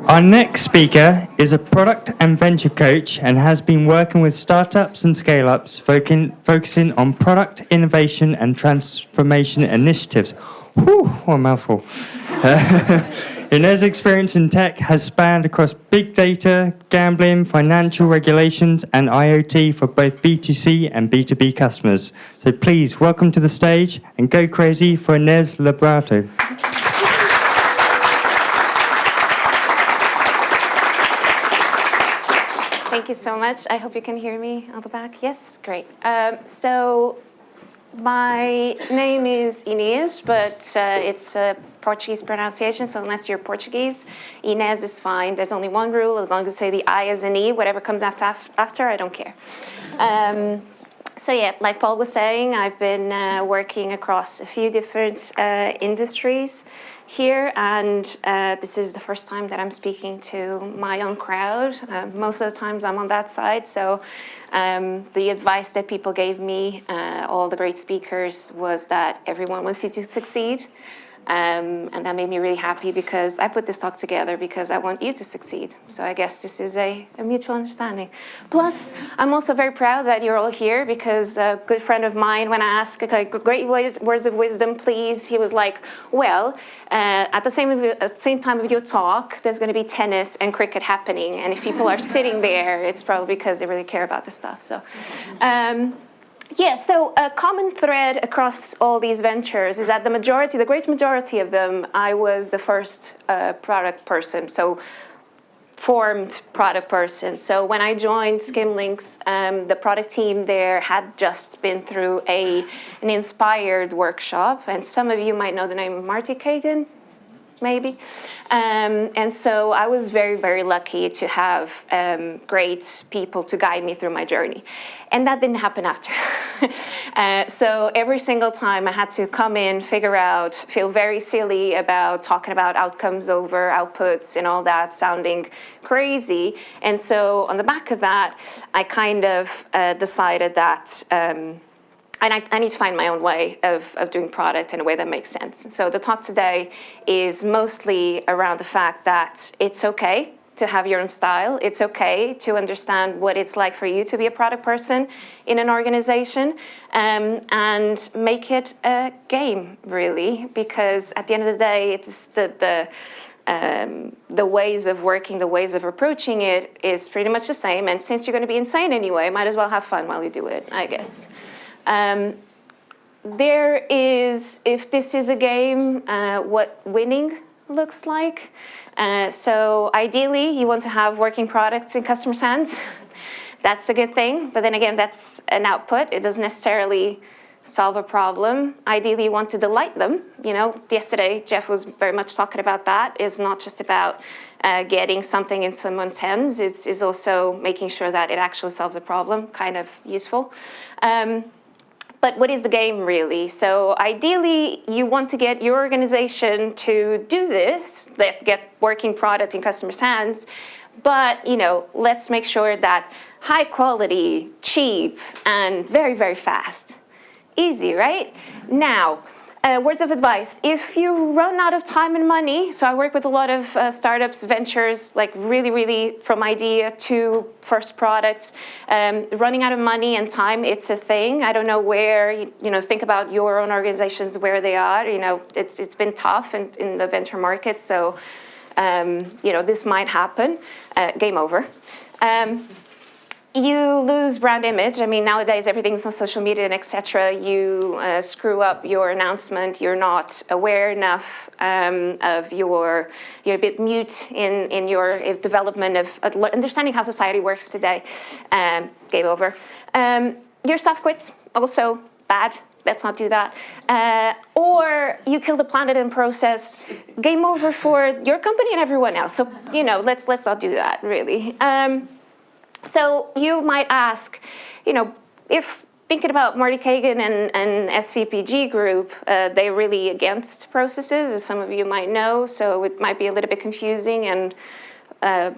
Our next speaker is a product and venture coach and has been working with startups and scale-ups focusing on product innovation and transformation initiatives. Whew, what a mouthful. Inês' experience in tech has spanned across big data, gambling, financial regulations, and IoT for both B2C and B2B customers. So please welcome to the stage and go crazy for Inês Liberato. Thank you so much. I hope you can hear me on the back. Yes, great. So my name is Inês, but it's a Portuguese pronunciation, so unless you're Portuguese, Inês is fine. There's only one rule: as long as you say the I as an E, whatever comes after, I don't care. So yeah, like Paul was saying, I've been working across a few different industries here, and this is the first time that I'm speaking to my own crowd. Most of the times I'm on that side, so the advice that people gave me, all the great speakers, was that everyone wants you to succeed. And that made me really happy because I put this talk together because I want you to succeed. So I guess this is a mutual understanding. Plus, I'm also very proud that you're all here because a good friend of mine, when I asked, okay, great words of wisdom, please, he was like, well, at the same time of your talk, there's going to be tennis and cricket happening. And if people are sitting there, it's probably because they really care about this stuff. So. Yeah, so a common thread across all these ventures is that the great majority of them, I was the first product person, so formed product person. So when I joined Skimlinks, the product team there had just been through an inspired workshop, and some of you might know the name of Marty Kagan, maybe. And so I was very, very lucky to have great people to guide me through my journey. And that didn't happen after. So every single time I had to come in, feel very silly about talking about outcomes over outputs and all that, sounding crazy. And so on the back of that, I kind of decided that I need to find my own way of doing product in a way that makes sense. So the talk today is mostly around the fact that it's okay to have your own style. It's okay to understand what it's like for you to be a product person in an organization, and make it a game, really, because at the end of the day, it's the ways of working, the ways of approaching it is pretty much the same. And since you're going to be insane anyway, might as well have fun while you do it, I guess. There is, if this is a game, what winning looks like. So ideally, you want to have working products in customers' hands. That's a good thing. But then again, that's an output. It doesn't necessarily solve a problem. Ideally, you want to delight them. You know, yesterday, Jeff was very much talking about that. It's not just about getting something in someone's hands. It's also making sure that it actually solves a problem, kind of useful. But what is the game, really? So ideally, you want to get your organization to do this, get working product in customers' hands. But, you know, let's make sure that high quality, cheap, and very, very fast. Easy, right? Now, words of advice. If you run out of time and money, so I work with a lot of startups, ventures, like really from idea to first product. Running out of money and time, it's a thing. I don't know where, you know, think about your own organizations, where they are. You know, it's been tough in the venture market, so, you know, this might happen. Game over. You lose brand image. I mean, nowadays everything's on social media and etc. You screw up your announcement. You're not aware enough of you're a bit mute in your development of understanding how society works today. Game over. Your staff quits. Also bad. Let's not do that. Or you kill the planet in process. Game over for your company and everyone else. So, you know, let's not do that, really. So you might ask, you know, if thinking about Marty Kagan and SVPG Group, they're really against processes, as some of you might know, so it might be a little bit confusing and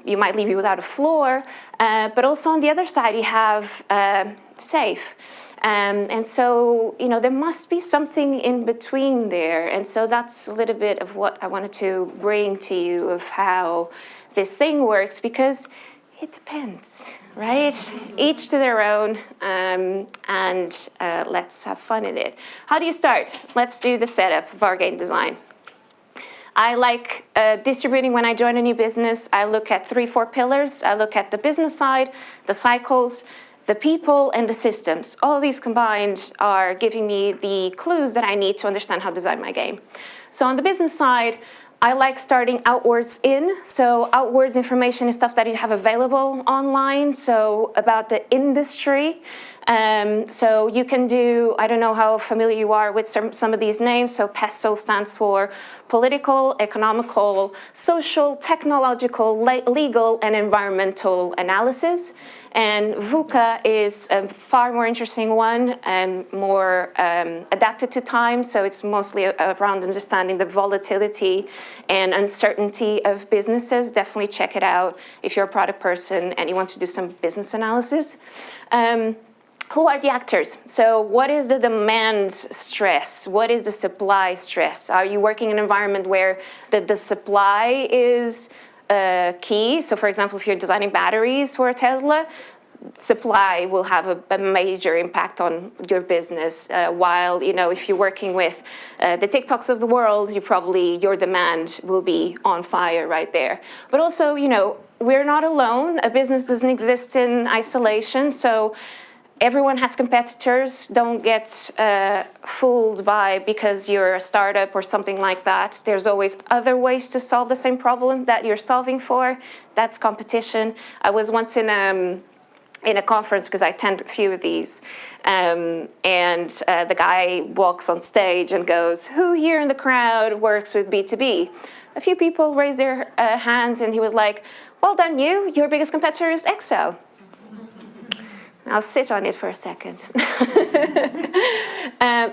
you might leave you without a floor. But also on the other side, you have safe. And so, there must be something in between there. And so that's a little bit of what I wanted to bring to you of how this thing works, because it depends, right? Each to their own, and let's have fun in it. How do you start? Let's do the setup of our game design. I like distributing when I join a new business. I look at 3-4 pillars. I look at the business side, the cycles, the people, and the systems. All these combined are giving me the clues that I need to understand how to design my game. So on the business side, I like starting outwards in. So outwards information is stuff that you have available online. So about the industry. So you can do, I don't know how familiar you are with some of these names. So PESTEL stands for political, economical, social, technological, legal, and environmental analysis. And VUCA is a far more interesting one and more adapted to time. So it's mostly around understanding the volatility and uncertainty of businesses. Definitely check it out if you're a product person and you want to do some business analysis. Who are the actors? So what is the demand stress? What is the supply stress? Are you working in an environment where the supply is key? So for example, if you're designing batteries for a Tesla, supply will have a major impact on your business. While, if you're working with the TikToks of the world, your demand will be on fire right there. But also, we're not alone. A business doesn't exist in isolation. So everyone has competitors. Don't get fooled because you're a startup or something like that. There's always other ways to solve the same problem that you're solving for. That's competition. I was once in a conference, because I attend a few of these, and the guy walks on stage and goes, "Who here in the crowd works with B2B?" A few people raised their hands, and he was like, "Well done, you. Your biggest competitor is Excel." I'll sit on it for a second.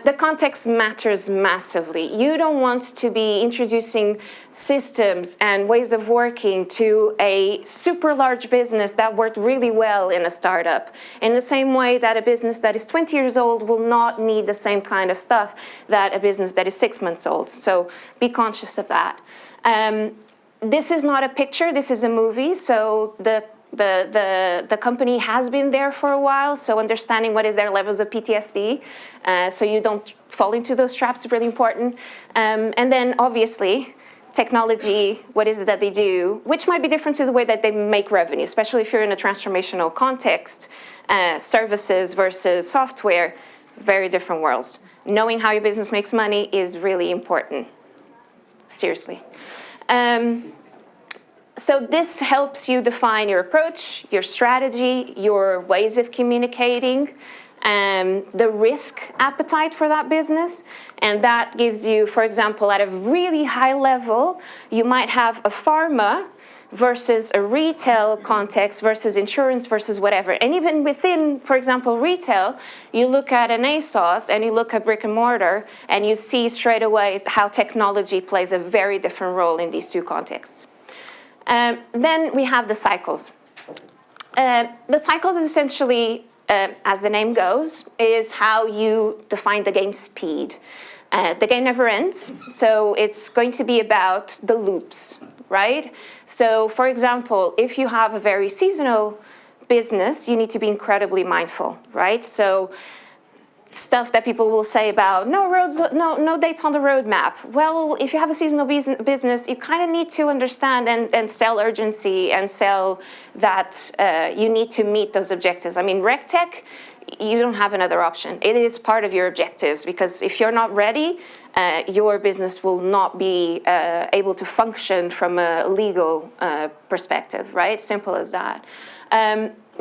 The context matters massively. You don't want to be introducing systems and ways of working to a super large business that worked really well in a startup. In the same way that a business that is 20 years old will not need the same kind of stuff that a business that is 6 months old. So be conscious of that. This is not a picture, this is a movie. So the company has been there for a while, so understanding what is their levels of PTSD, so you don't fall into those traps is really important. And then obviously, technology, what is it that they do, which might be different to the way that they make revenue, especially if you're in a transformational context, services versus software, very different worlds. Knowing how your business makes money is really important, seriously. So this helps you define your approach, your strategy, your ways of communicating, the risk appetite for that business. And that gives you, for example, at a really high level, you might have a pharma versus a retail context versus insurance versus whatever. And even within, for example, retail, you look at an ASOS and you look at brick and mortar, and you see straight away how technology plays a very different role in these two contexts. Then we have the cycles. The cycles is essentially, as the name goes, is how you define the game speed. The game never ends, so it's going to be about the loops, right? So, for example, if you have a very seasonal business, you need to be incredibly mindful, right? So stuff that people will say about no dates on the roadmap. Well, if you have a seasonal business, you kind of need to understand and sell urgency and sell that you need to meet those objectives. I mean, RegTech, you don't have another option. It is part of your objectives, because if you're not ready, your business will not be able to function from a legal perspective, right? Simple as that.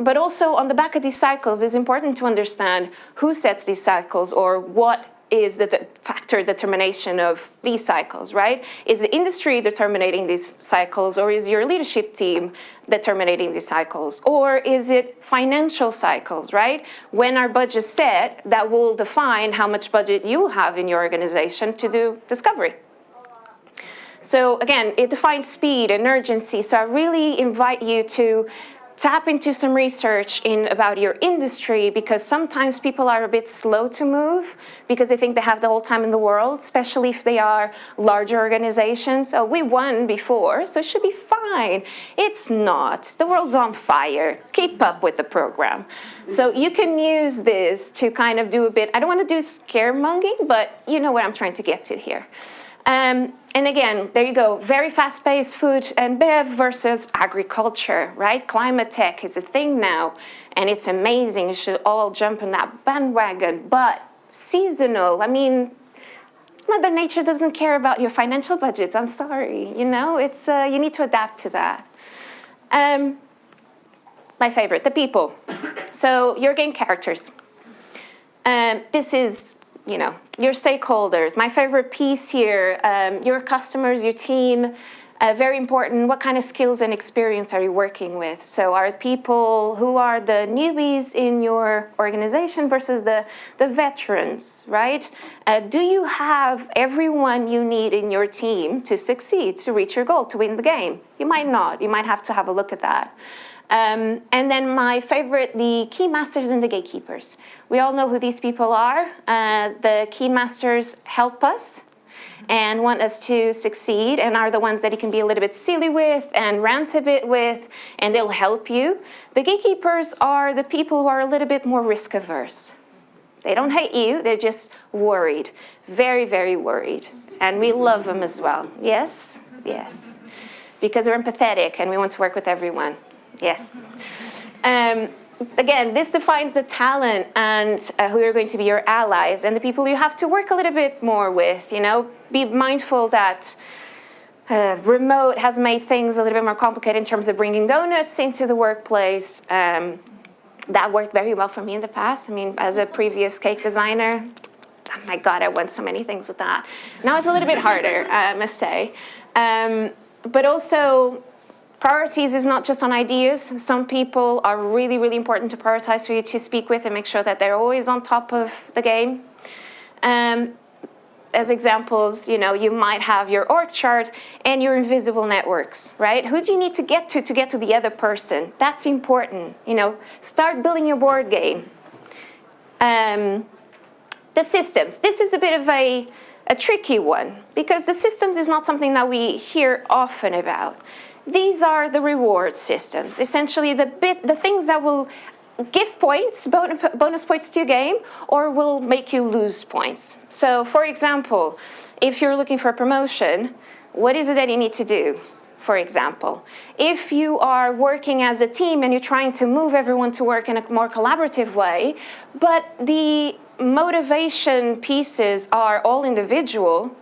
But also on the back of these cycles, it's important to understand who sets these cycles, or what is the factor determination of these cycles, right? Is the industry determining these cycles, or is your leadership team determining these cycles? Or is it financial cycles, right? When our budget's set, that will define how much budget you have in your organization to do discovery. So again, it defines speed and urgency. So I really invite you to tap into some research about your industry, because sometimes people are a bit slow to move because they think they have the whole time in the world, especially if they are larger organizations. Oh, we won before, so it should be fine. It's not. The world's on fire. Keep up with the program. So you can use this to kind of do a bit, I don't want to do scaremongering, but you know what I'm trying to get to here. And again, there you go, very fast-paced food and bev versus agriculture, right? Climate tech is a thing now, and it's amazing. You should all jump on that bandwagon. But seasonal, I mean, Mother Nature doesn't care about your financial budgets. I'm sorry, you know, it's you need to adapt to that. My favorite, the people. So your game characters. This is, you know, your stakeholders. My favorite piece here, your customers, your team, very important. What kind of skills and experience are you working with? So are people who are the newbies in your organization versus the veterans, right? Do you have everyone you need in your team to succeed, to reach your goal, to win the game? You might not. You might have to have a look at that. And then my favorite, the key masters and the gatekeepers. We all know who these people are. The key masters help us and want us to succeed, and are the ones that you can be a little bit silly with and rant a bit with, and they'll help you. The gatekeepers are the people who are a little bit more risk averse. They don't hate you, they're just worried. Very, very worried. And we love them as well. Yes? Yes. Because we're empathetic and we want to work with everyone. Yes. Again, this defines the talent and who are going to be your allies and the people you have to work a little bit more with, you know. Be mindful that remote has made things a little bit more complicated in terms of bringing donuts into the workplace. That worked very well for me in the past. I mean, as a previous cake designer, oh my God, I won so many things with that. Now it's a little bit harder, I must say. But also, priorities is not just on ideas. Some people are really, really important to prioritize for you to speak with and make sure that they're always on top of the game. As examples, you know, you might have your org chart and your invisible networks, right? Who do you need to get to the other person? That's important. You know, start building your board game. The systems. This is a bit of a tricky one because the systems is not something that we hear often about. These are the reward systems, essentially the things that will give points, bonus points to your game, or will make you lose points. So, for example, if you're looking for a promotion, what is it that you need to do? For example, if you are working as a team and you're trying to move everyone to work in a more collaborative way, but the motivation pieces are all individual,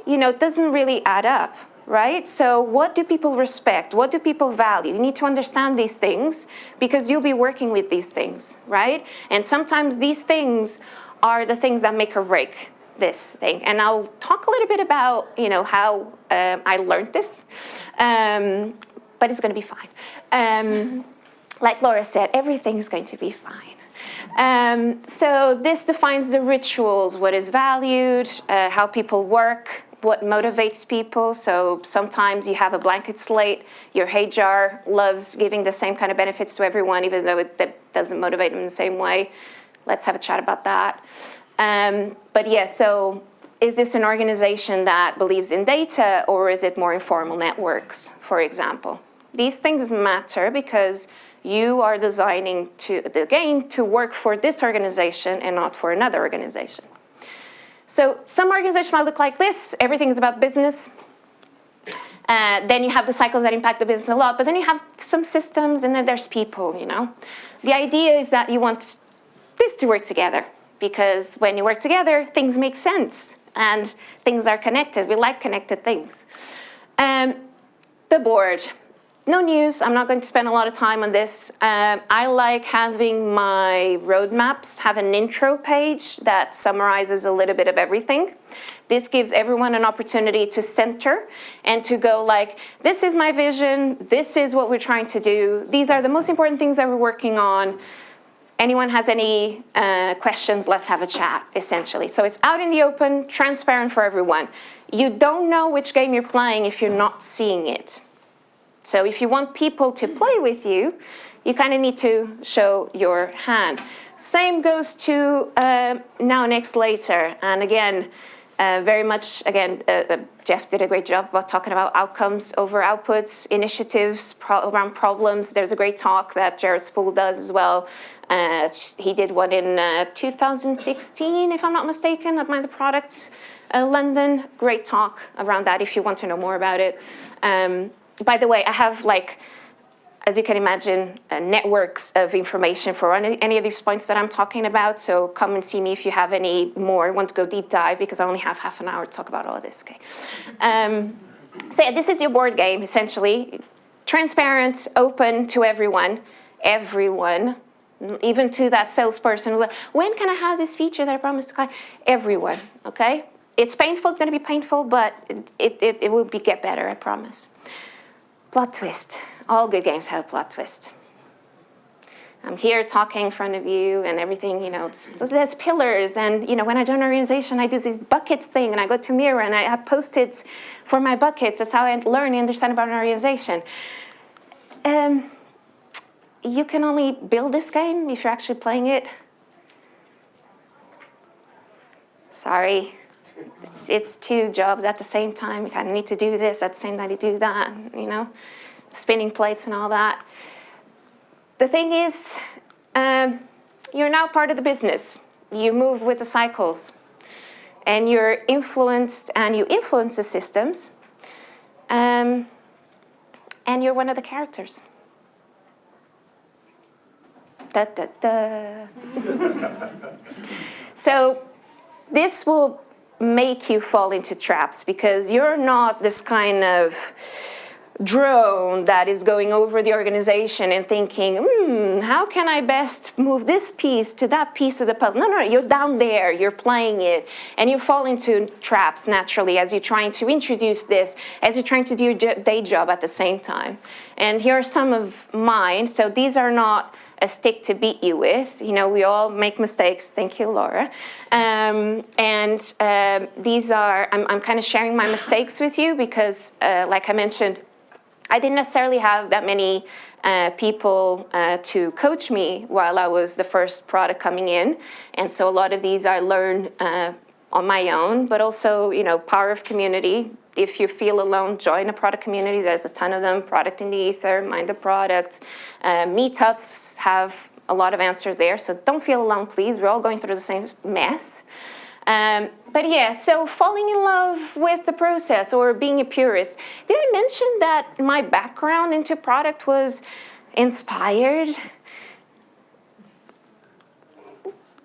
you know, it doesn't really add up. Right? So what do people respect? What do people value? You need to understand these things because you'll be working with these things, right? And sometimes these things are the things that make or break this thing. And I'll talk a little bit about, you know, how I learned this, but it's going to be fine. Like Laura said, everything's going to be fine. So this defines the rituals, what is valued, how people work, what motivates people. So sometimes you have a blanket slate. Your HR loves giving the same kind of benefits to everyone, even though that doesn't motivate them in the same way. Let's have a chat about that. But yeah, so is this an organization that believes in data, or is it more informal networks, for example? These things matter because you are designing the game to work for this organization and not for another organization. So some organizations might look like this. Everything is about business. Then you have the cycles that impact the business a lot, but then you have some systems, and then there's people, you know. The idea is that you want this to work together, because when you work together, things make sense, and things are connected. We like connected things. The board. No news. I'm not going to spend a lot of time on this. I like having my roadmaps have an intro page that summarizes a little bit of everything. This gives everyone an opportunity to center and to go like, this is my vision, this is what we're trying to do, these are the most important things that we're working on. Anyone has any questions, let's have a chat, essentially. So it's out in the open, transparent for everyone. You don't know which game you're playing if you're not seeing it. So if you want people to play with you, you kind of need to show your hand. Same goes to now, next, later. And again, very much, again, Jeff did a great job about talking about outcomes over outputs, initiatives around problems. There's a great talk that Jared Spool does as well. He did one in 2016, if I'm not mistaken, at Mind the Product London. Great talk around that if you want to know more about it. By the way, I have, like, as you can imagine, networks of information for any of these points that I'm talking about. So come and see me if you have any more, want to go deep dive, because I only have half an hour to talk about all of this, okay? So yeah, this is your board game, essentially. Transparent, open to everyone, even to that salesperson who's like, when can I have this feature that I promised the client? Everyone, okay? It's painful, it's gonna be painful, but it will get better, I promise. Plot twist. All good games have a plot twist. I'm here talking in front of you and everything, you know, there's pillars. And, you know, when I join an organization, I do this buckets thing and I go to Mira and I have Post-its for my buckets. That's how I learn and understand about an organization. You can only build this game if you're actually playing it. Sorry. It's two jobs at the same time. You kind of need to do this at the same time you do that, you know. Spinning plates and all that. The thing is, you're now part of the business. You move with the cycles. And you're influenced, and you influence the systems. And you're one of the characters. Da, da, da. So this will make you fall into traps, because you're not this kind of drone that is going over the organization and thinking, how can I best move this piece to that piece of the puzzle? No, you're down there, you're playing it, and you fall into traps naturally as you're trying to introduce this, as you're trying to do your day job at the same time. And here are some of mine. So these are not a stick to beat you with. You know, we all make mistakes. Thank you, Laura. These are, I'm kind of sharing my mistakes with you because, like I mentioned, I didn't necessarily have that many people to coach me while I was the first product coming in. And so a lot of these I learned on my own, but also, you know, power of community. If you feel alone, join a product community. There's a ton of them. Product in the Ether, Mind the Product. Meetups have a lot of answers there. So don't feel alone, please. We're all going through the same mess. But yeah, so falling in love with the process or being a purist. Did I mention that my background into product was inspired?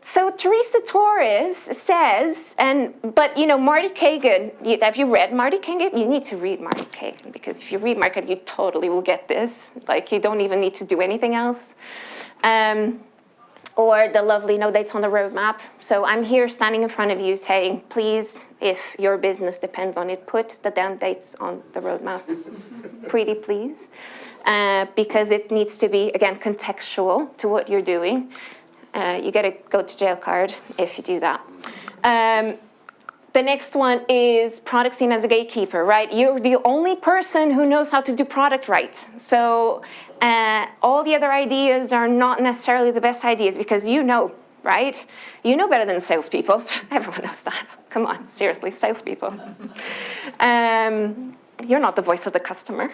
So Teresa Torres says, but you know, Marty Kagan, have you read Marty Kagan? You need to read Marty Kagan, because if you read Marty Kagan, you totally will get this. Like, you don't even need to do anything else. Or the lovely no dates on the roadmap. So I'm here standing in front of you saying, please, if your business depends on it, put the damn dates on the roadmap. Pretty please. Because it needs to be, again, contextual to what you're doing. You get a go to jail card if you do that. The next one is product seen as a gatekeeper, right? You're the only person who knows how to do product right. So all the other ideas are not necessarily the best ideas, because you know, right? You know better than salespeople. Everyone knows that. Come on, seriously, salespeople. You're not the voice of the customer.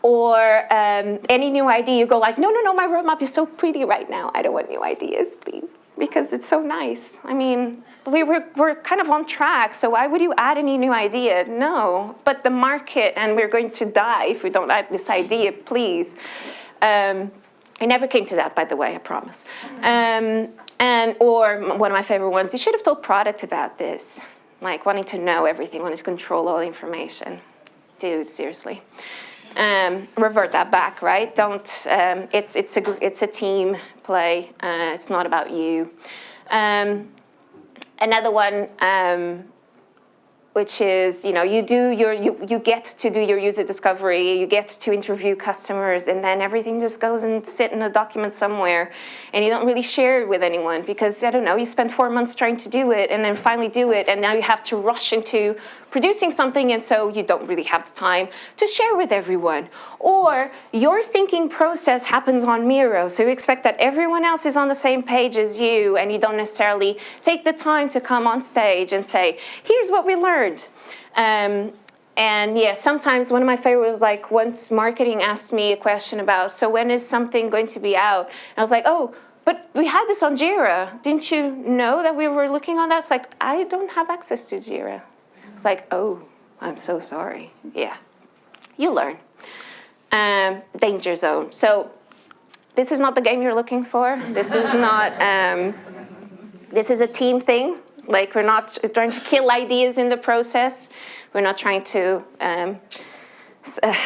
Or any new idea, you go like, no, my roadmap is so pretty right now. I don't want new ideas, please, because it's so nice. I mean, we're kind of on track, so why would you add any new idea? No, but the market, and we're going to die if we don't add this idea, please. I never came to that, by the way, I promise. Or one of my favorite ones, you should have told product about this. Like wanting to know everything, wanting to control all the information. Dude, seriously. Revert that back, right? Don't. It's a team play. It's not about you. Another one which is, you get to do your user discovery, you get to interview customers, and then everything just goes and sit in a document somewhere, and you don't really share it with anyone because, I don't know, you spend 4 months trying to do it, and then finally do it, and now you have to rush into producing something, and so you don't really have the time to share with everyone. Or your thinking process happens on Miro, so you expect that everyone else is on the same page as you, and you don't necessarily take the time to come on stage and say, here's what we learned. And yeah, sometimes one of my favorites was like once marketing asked me a question about, so when is something going to be out? And I was like, oh, but we had this on Jira. Didn't you know that we were looking on that? It's like, I don't have access to Jira. It's like, oh, I'm so sorry. Yeah, you learn. Danger zone. So this is not the game you're looking for. This is not, this is a team thing. Like, we're not trying to kill ideas in the process. We're not trying to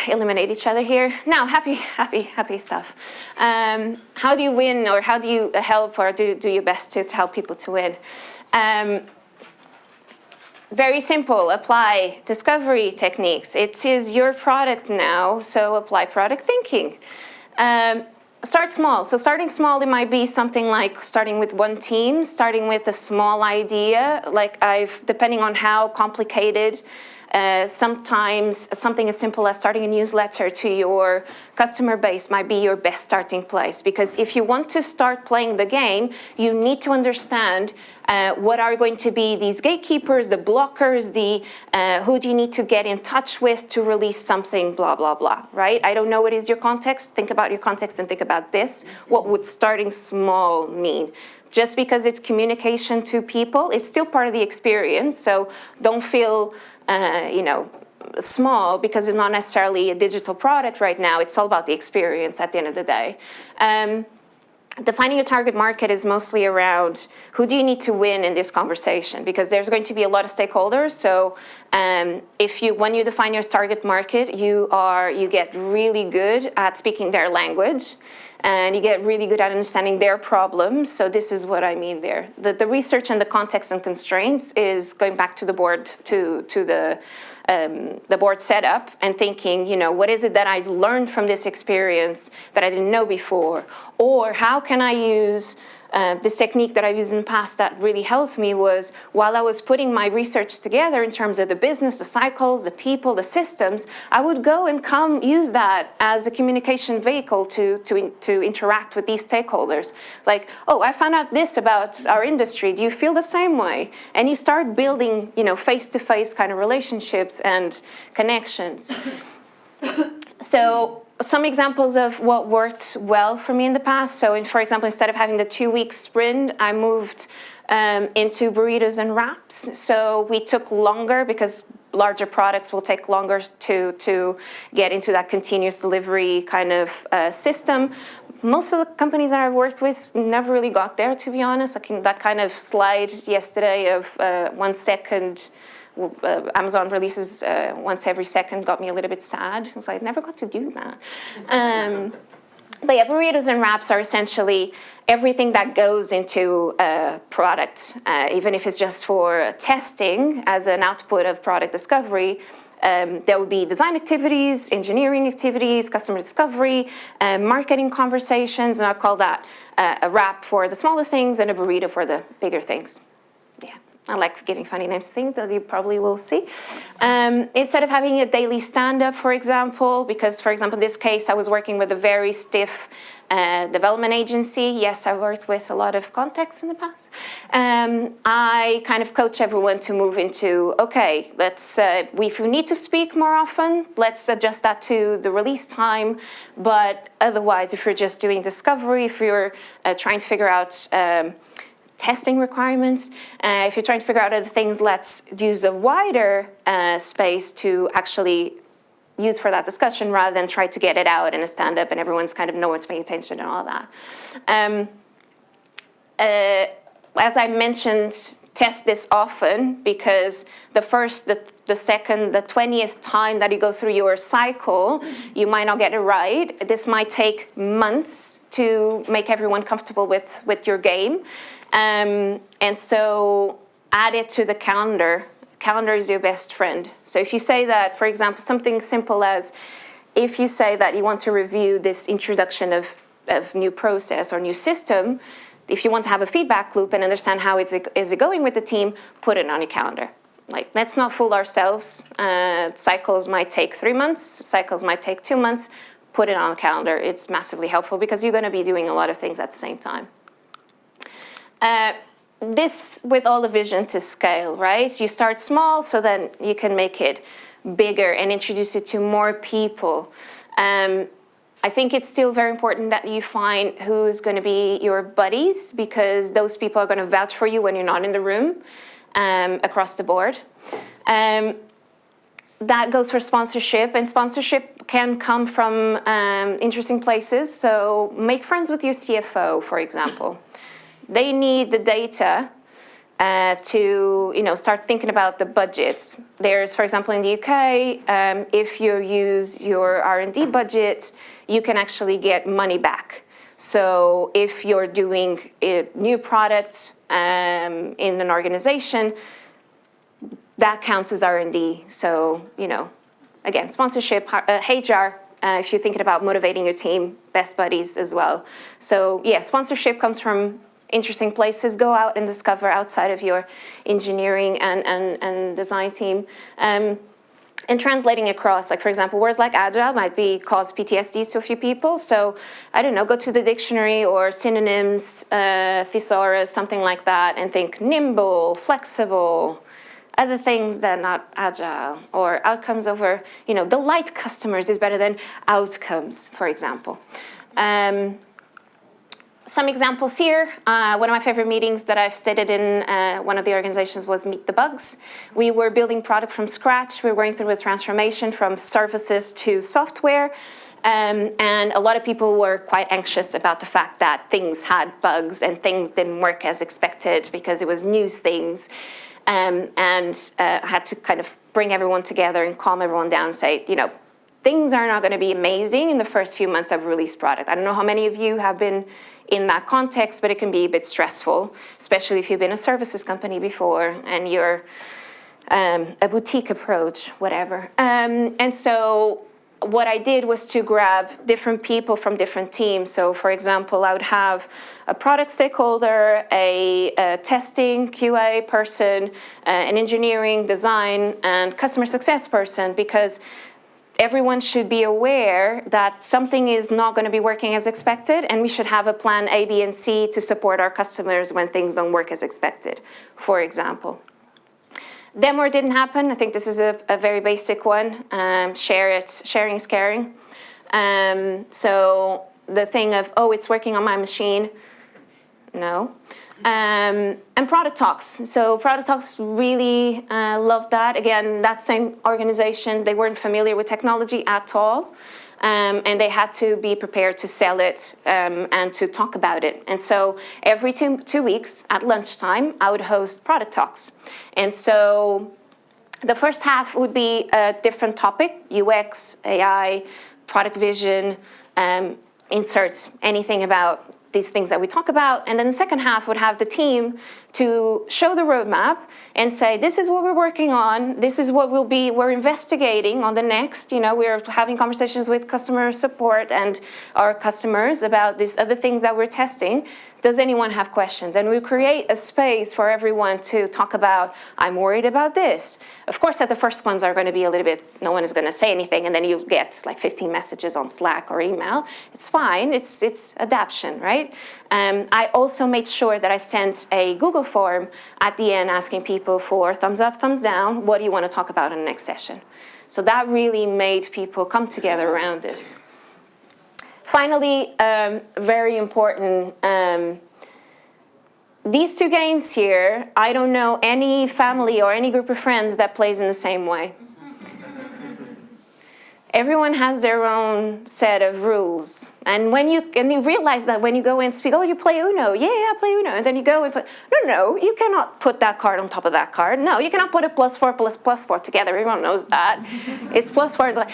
eliminate each other here. No, happy stuff. How do you win, or how do you help, or do your best to help people to win? Very simple, apply discovery techniques. It is your product now, so apply product thinking. Start small. So starting small, it might be something like starting with one team, starting with a small idea. Like depending on how complicated, sometimes something as simple as starting a newsletter to your customer base might be your best starting place. Because if you want to start playing the game, you need to understand what are going to be these gatekeepers, the blockers, who do you need to get in touch with to release something, blah, blah, blah, right? I don't know what is your context. Think about your context and think about this. What would starting small mean? Just because it's communication to people, it's still part of the experience. So don't feel small because it's not necessarily a digital product right now. It's all about the experience at the end of the day. Defining a target market is mostly around who do you need to win in this conversation, because there's going to be a lot of stakeholders. So when you define your target market, you get really good at speaking their language, and you get really good at understanding their problems. So this is what I mean there. The research and the context and constraints is going back to the board, to the board setup, and thinking, what is it that I learned from this experience that I didn't know before? Or how can I use this technique that I've used in the past that really helped me was, while I was putting my research together in terms of the business, the cycles, the people, the systems, I would go and use that as a communication vehicle to interact with these stakeholders. Like, oh, I found out this about our industry. Do you feel the same way? And you start building, face-to-face kind of relationships and connections. So some examples of what worked well for me in the past. So, for example, instead of having the 2-week sprint, I moved into burritos and wraps. So we took longer because larger products will take longer to get into that continuous delivery kind of system. Most of the companies that I've worked with never really got there, to be honest. That kind of slide yesterday of 1 second. Amazon releases once every second got me a little bit sad. I was like, I never got to do that. But yeah, burritos and wraps are essentially everything that goes into a product, even if it's just for testing as an output of product discovery. There would be design activities, engineering activities, customer discovery, marketing conversations, and I'll call that a wrap for the smaller things and a burrito for the bigger things. Yeah. I like giving funny names to things that you probably will see. Instead of having a daily stand-up, for example, because, for example, in this case, I was working with a very stiff development agency. Yes, I worked with a lot of contexts in the past. I kind of coach everyone to move into, okay, if we need to speak more often, let's adjust that to the release time. But otherwise, if you're just doing discovery, if you're trying to figure out testing requirements. If you're trying to figure out other things, let's use a wider space to actually use for that discussion rather than try to get it out in a stand-up and everyone's kind of no one's paying attention and all that. As I mentioned, test this often because the first, the second, the 20th time that you go through your cycle, you might not get it right. This might take months to make everyone comfortable with your game. And so add it to the calendar calendar is your best friend. So if you say that, for example, something simple as if you say that you want to review this introduction of new process or new system, if you want to have a feedback loop and understand how is it going with the team, put it on your calendar. Like, let's not fool ourselves. Cycles might take 3 months, cycles might take 2 months. Put it on a calendar. It's massively helpful because you're going to be doing a lot of things at the same time. This with all the vision to scale, right? You start small so then you can make it bigger and introduce it to more people. I think it's still very important that you find who's going to be your buddies, because those people are going to vouch for you when you're not in the room, across the board. That goes for sponsorship, and sponsorship can come from interesting places. So make friends with your CFO, for example. They need the data to start thinking about the budgets. There's, for example, in the UK, if you use your R&D budget, you can actually get money back. So if you're doing a new product in an organization, that counts as R&D. So, again, sponsorship, HR, if you're thinking about motivating your team, best buddies as well. So yeah, sponsorship comes from interesting places. Go out and discover outside of your engineering and design team. And translating across, like for example, words like Agile might cause PTSDs to a few people. So I don't know, go to the dictionary or synonyms, thesaurus, something like that, and think nimble, flexible, other things that are not agile, or outcomes over, delight customers is better than outcomes, for example. Some examples here. One of my favorite meetings that I've stated in one of the organizations was Meet the Bugs. We were building product from scratch. We were going through a transformation from services to software. And a lot of people were quite anxious about the fact that things had bugs and things didn't work as expected because it was new things. I had to kind of bring everyone together and calm everyone down and say, things are not going to be amazing in the first few months of release product. I don't know how many of you have been in that context, but it can be a bit stressful, especially if you've been a services company before and you're a boutique approach, whatever. And so what I did was to grab different people from different teams. So for example, I would have a product stakeholder, a testing QA person, an engineering, design, and customer success person, because everyone should be aware that something is not going to be working as expected, and we should have a plan A, B, and C to support our customers when things don't work as expected, for example. Demo didn't happen. I think this is a very basic one. Sharing is caring. So the thing of, it's working on my machine, no. And product talks. So product talks really loved that. Again, that same organization, they weren't familiar with technology at all. And they had to be prepared to sell it and to talk about it. And so every two weeks at lunchtime, I would host product talks. And so the first half would be a different topic: UX, AI, product vision, insert anything about these things that we talk about. And then the second half would have the team to show the roadmap and say, this is what we're working on, this is what we're investigating on the next. We're having conversations with customer support and our customers about these other things that we're testing. Does anyone have questions? And we create a space for everyone to talk about, I'm worried about this. Of course, the first ones are going to be a little bit, no one is going to say anything, and then you get like 15 messages on Slack or email. It's fine, it's adaption, right? I also made sure that I sent a Google form at the end asking people for thumbs up, thumbs down, what do you want to talk about in the next session? So that really made people come together around this. Finally, very important, these two games here, I don't know any family or any group of friends that plays in the same way. Everyone has their own set of rules. And you realize that when you go and speak, you play Uno. Yeah, I play Uno. And then you go and say, no, you cannot put that card on top of that card. No, you cannot put a +4 plus +4 together. Everyone knows that. It's +4.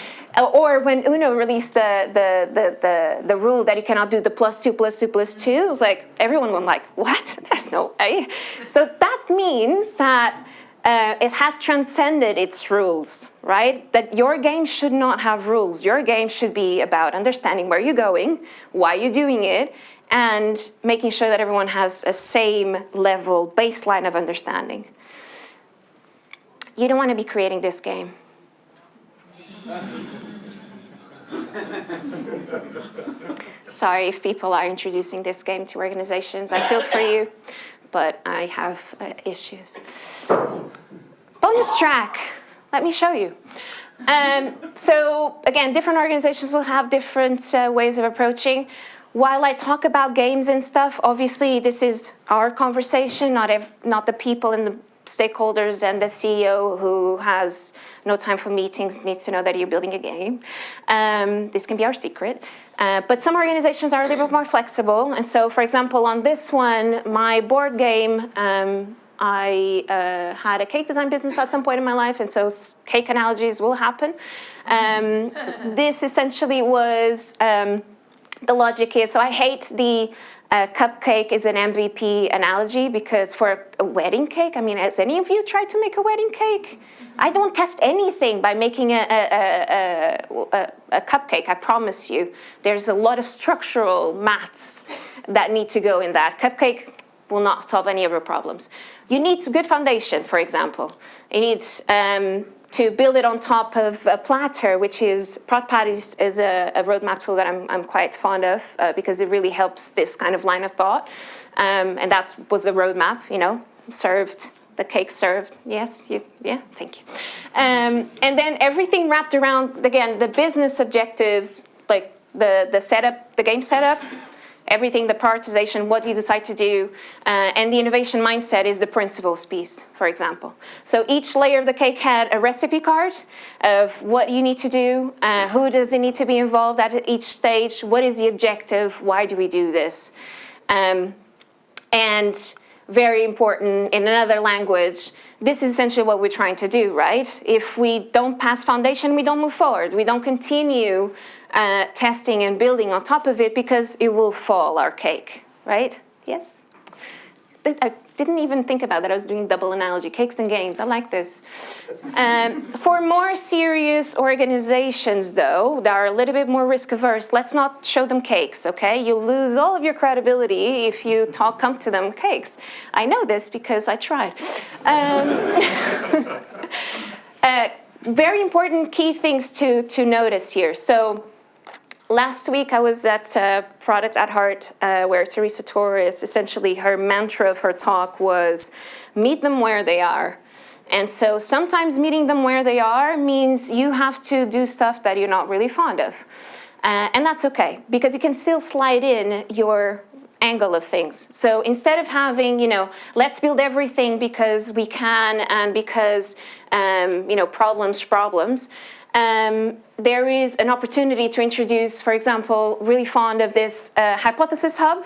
Or when Uno released the rule that you cannot do the +2 +2 +2, it was like, everyone went like, what? There's no way. So that means that it has transcended its rules, right? That your game should not have rules. Your game should be about understanding where you're going, why you're doing it, and making sure that everyone has a same level baseline of understanding. You don't want to be creating this game. Sorry if people are introducing this game to organizations. I feel for you, but I have issues. Bonus track. Let me show you. So again, different organizations will have different ways of approaching. While I talk about games and stuff, obviously this is our conversation, not the people and the stakeholders and the CEO who has no time for meetings needs to know that you're building a game. This can be our secret. But some organizations are a little bit more flexible. And so, for example, on this one, my board game, I had a cake design business at some point in my life, and so cake analogies will happen. This essentially was, the logic is, so I hate the cupcake is an MVP analogy, because for a wedding cake, I mean, has any of you tried to make a wedding cake? I don't test anything by making a cupcake, I promise you. There's a lot of structural maths that need to go in that. Cupcake will not solve any of your problems. You need a good foundation, for example. You need to build it on top of a platter, which is, Protpad is a roadmap tool that I'm quite fond of, because it really helps this kind of line of thought. And that was the roadmap, served, the cake served. Yes, yeah, thank you. And then everything wrapped around, again, the business objectives, like the setup, the game setup, everything, the prioritization, what you decide to do, and the innovation mindset is the principles piece, for example. So each layer of the cake had a recipe card of what you need to do, who does it need to be involved at each stage, what is the objective, why do we do this? And very important, in another language, this is essentially what we're trying to do, right? If we don't pass foundation, we don't move forward. We don't continue testing and building on top of it, because it will fall, our cake, right? Yes? I didn't even think about that. I was doing double analogy, cakes and games. I like this. For more serious organizations, though, that are a little bit more risk averse, let's not show them cakes, okay? You'll lose all of your credibility if you come to them cakes. I know this because I tried. Very important key things to notice here. So last week I was at Product at Heart, where Teresa Torres, essentially her mantra of her talk was, meet them where they are. And so sometimes meeting them where they are means you have to do stuff that you're not really fond of. And that's okay, because you can still slide in your angle of things. So instead of having, let's build everything because we can and because, problems, there is an opportunity to introduce, for example, really fond of this hypothesis hub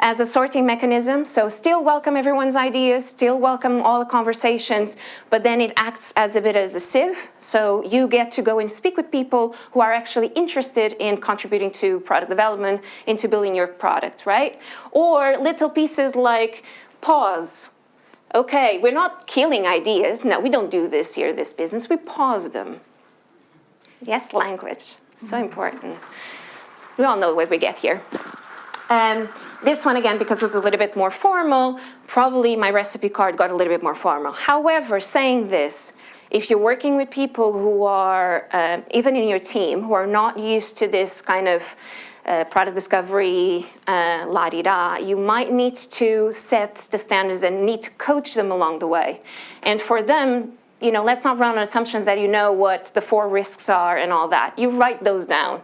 as a sorting mechanism. So still welcome everyone's ideas, still welcome all the conversations, but then it acts as a bit as a sieve. So you get to go and speak with people who are actually interested in contributing to product development, into building your product, right? Or little pieces like pause. Okay, we're not killing ideas. No, we don't do this here, this business. We pause them. Yes, language, so important. We all know what we get here. This one, again, because it was a little bit more formal, probably my recipe card got a little bit more formal. However, saying this, if you're working with people who are, even in your team, who are not used to this kind of product discovery, la-di-da, you might need to set the standards and need to coach them along the way. And for them, let's not run on assumptions that you know what the 4 risks are and all that. You write those down.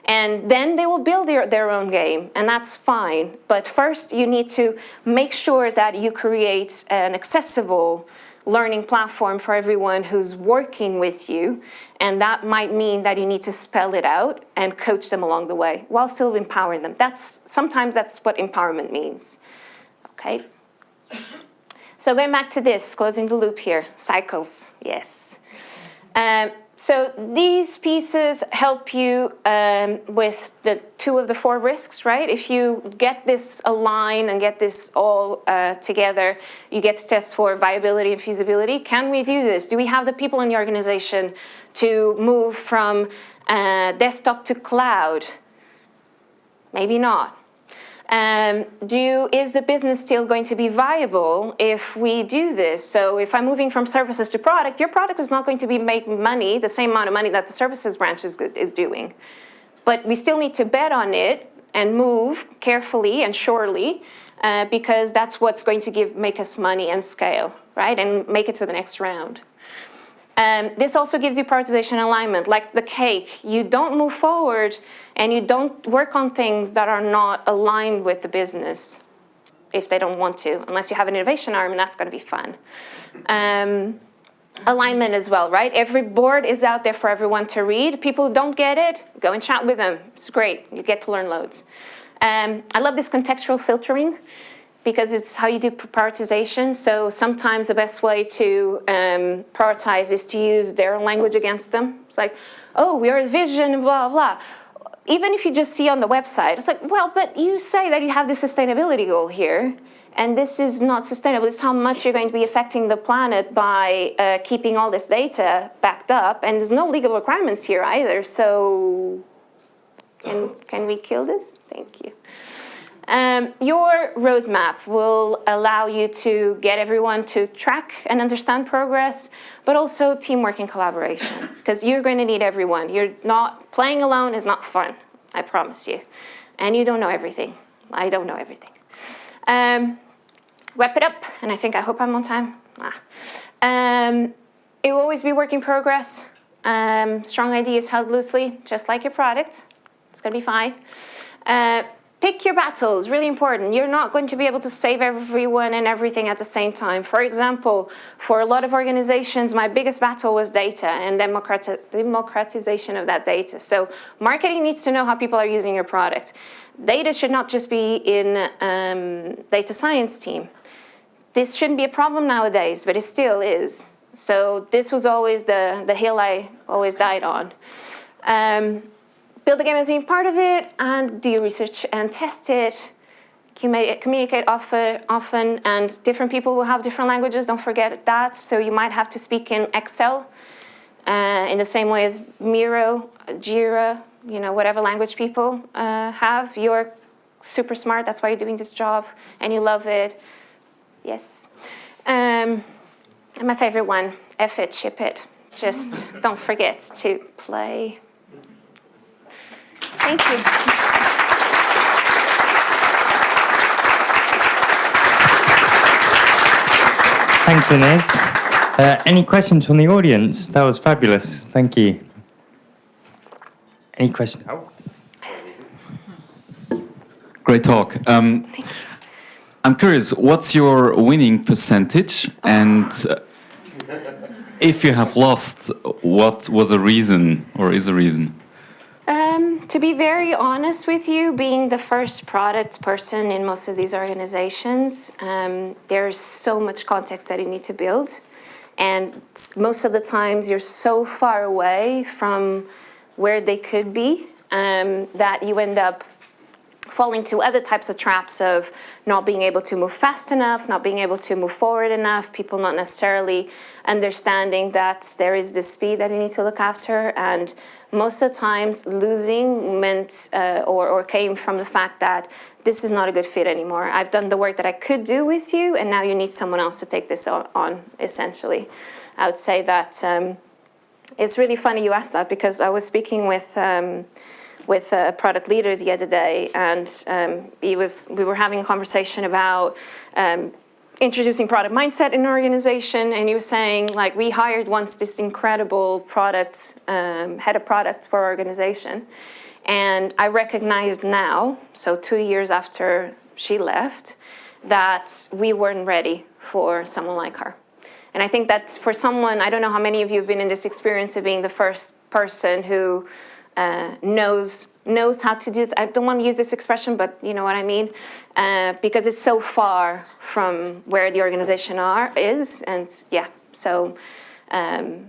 And then they will build their own game, and that's fine. But first, you need to make sure that you create an accessible learning platform for everyone who's working with you. And that might mean that you need to spell it out and coach them along the way while still empowering them. Sometimes that's what empowerment means. Okay? So going back to this, closing the loop here, cycles, yes. So these pieces help you with the 2 of the 4 risks, right? If you get this aligned and get this all together, you get to test for viability and feasibility. Can we do this? Do we have the people in the organization to move from desktop to cloud? Maybe not. Is the business still going to be viable if we do this? So if I'm moving from services to product, your product is not going to be making money, the same amount of money that the services branch is doing. But we still need to bet on it and move carefully and surely because that's what's going to make us money and scale, right? And make it to the next round. This also gives you prioritization and alignment. Like the cake, you don't move forward and you don't work on things that are not aligned with the business if they don't want to, unless you have an innovation arm, and that's going to be fun. Alignment as well, right? Every board is out there for everyone to read. People who don't get it, go and chat with them. It's great. You get to learn loads. I love this contextual filtering, because it's how you do prioritization. So sometimes the best way to prioritize is to use their language against them. It's like, oh, we are a vision, blah, blah. Even if you just see on the website, it's like, well, but you say that you have this sustainability goal here, and this is not sustainable. It's how much you're going to be affecting the planet by keeping all this data backed up, and there's no legal requirements here either, so can we kill this? Thank you. Your roadmap will allow you to get everyone to track and understand progress, but also teamwork and collaboration, because you're going to need everyone. You're not playing alone is not fun, I promise you. And you don't know everything. I don't know everything. Wrap it up, and I hope I'm on time. It will always be work in progress. Strong ideas held loosely, just like your product. It's going to be fine. Pick your battles, really important. You're not going to be able to save everyone and everything at the same time. For example, for a lot of organizations, my biggest battle was data and democratization of that data. So marketing needs to know how people are using your product. Data should not just be in data science team. This shouldn't be a problem nowadays, but it still is. So this was always the hill I always died on. Build the game as being part of it, and do your research and test it. Communicate often, and different people will have different languages, don't forget that. So you might have to speak in Excel in the same way as Miro, Jira, whatever language people have. You're super smart, that's why you're doing this job, and you love it. Yes. And my favorite one, F it, ship it. Just don't forget to play. Thank you. Thanks, Inês. Any questions from the audience? That was fabulous. Thank you. Any questions? Oh. Great talk. I'm curious, what's your winning percentage? And if you have lost, what was a reason or is a reason? To be very honest with you, being the first product person in most of these organizations, there's so much context that you need to build. And most of the times you're so far away from where they could be that you end up falling to other types of traps of not being able to move fast enough, not being able to move forward enough, people not necessarily understanding that there is this speed that you need to look after. And most of the times losing meant or came from the fact that this is not a good fit anymore. I've done the work that I could do with you, and now you need someone else to take this on, essentially. I would say that it's really funny you asked that, because I was speaking with a product leader the other day, and we were having a conversation about introducing product mindset in an organization, and he was saying, like, we hired once this incredible product head of product for our organization, and I recognized now, so 2 years after she left, that we weren't ready for someone like her. And I think that for someone, I don't know how many of you have been in this experience of being the first person who knows how to do this. I don't want to use this expression, but you know what I mean, because it's so far from where the organization is, and yeah, so